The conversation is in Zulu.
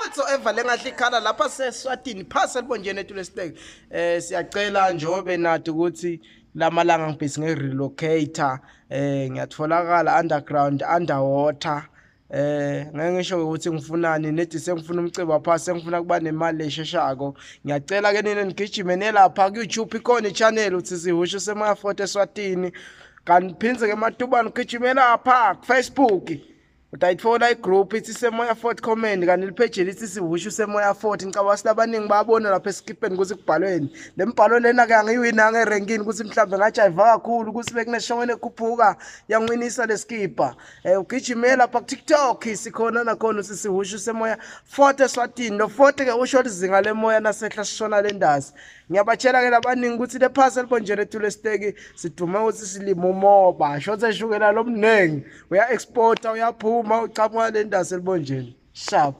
whatsoever lengahle ikhala lapha seSwatini phasa libonjene eTulo Estate. Siyacela njobe nathi ukuthi lamalanga ngibhisi ngerelocator ngiyatholakala underground underwater. Ngeke ngisho ukuthi ngifunani nethi sengifuna umcebo phasi sengifuna kuba nemali esheshako. Ngiyacela ke nina nigijime nelapha ku YouTube ikhona ichannel uthi Sihusho Semoya Fort eSwatini. Kanti phindze ke matubani ugijime lapha ku Facebook. Utayitfola igroup ithi Semoya Fort comment kanti lipage lithi Sihusho Semoya Fort ngicabanga silabaningi babona lapha eskippeni ukuthi kubhalweni lembhalo lena ke angiyiwina ngeranking ukuthi mhlambe ngajiva kakhulu ukuthi bekuneshongene kukhuphuka yanginisa leskipa ugijime lapha ku TikTok sikhona nakhona uthi Sihusho Semoya Fort eSwatini no Fort ke usho izinga lemoya nasehla sishona lendazi. Ngiyabatshela ke labaningi ukuthi le phasa libonjene eTulo Estate sidume ukuthi silima umoba shothe shukela lomnengi uya exporta uyaphuma uchamuka le ndazi elibonjeni sharp.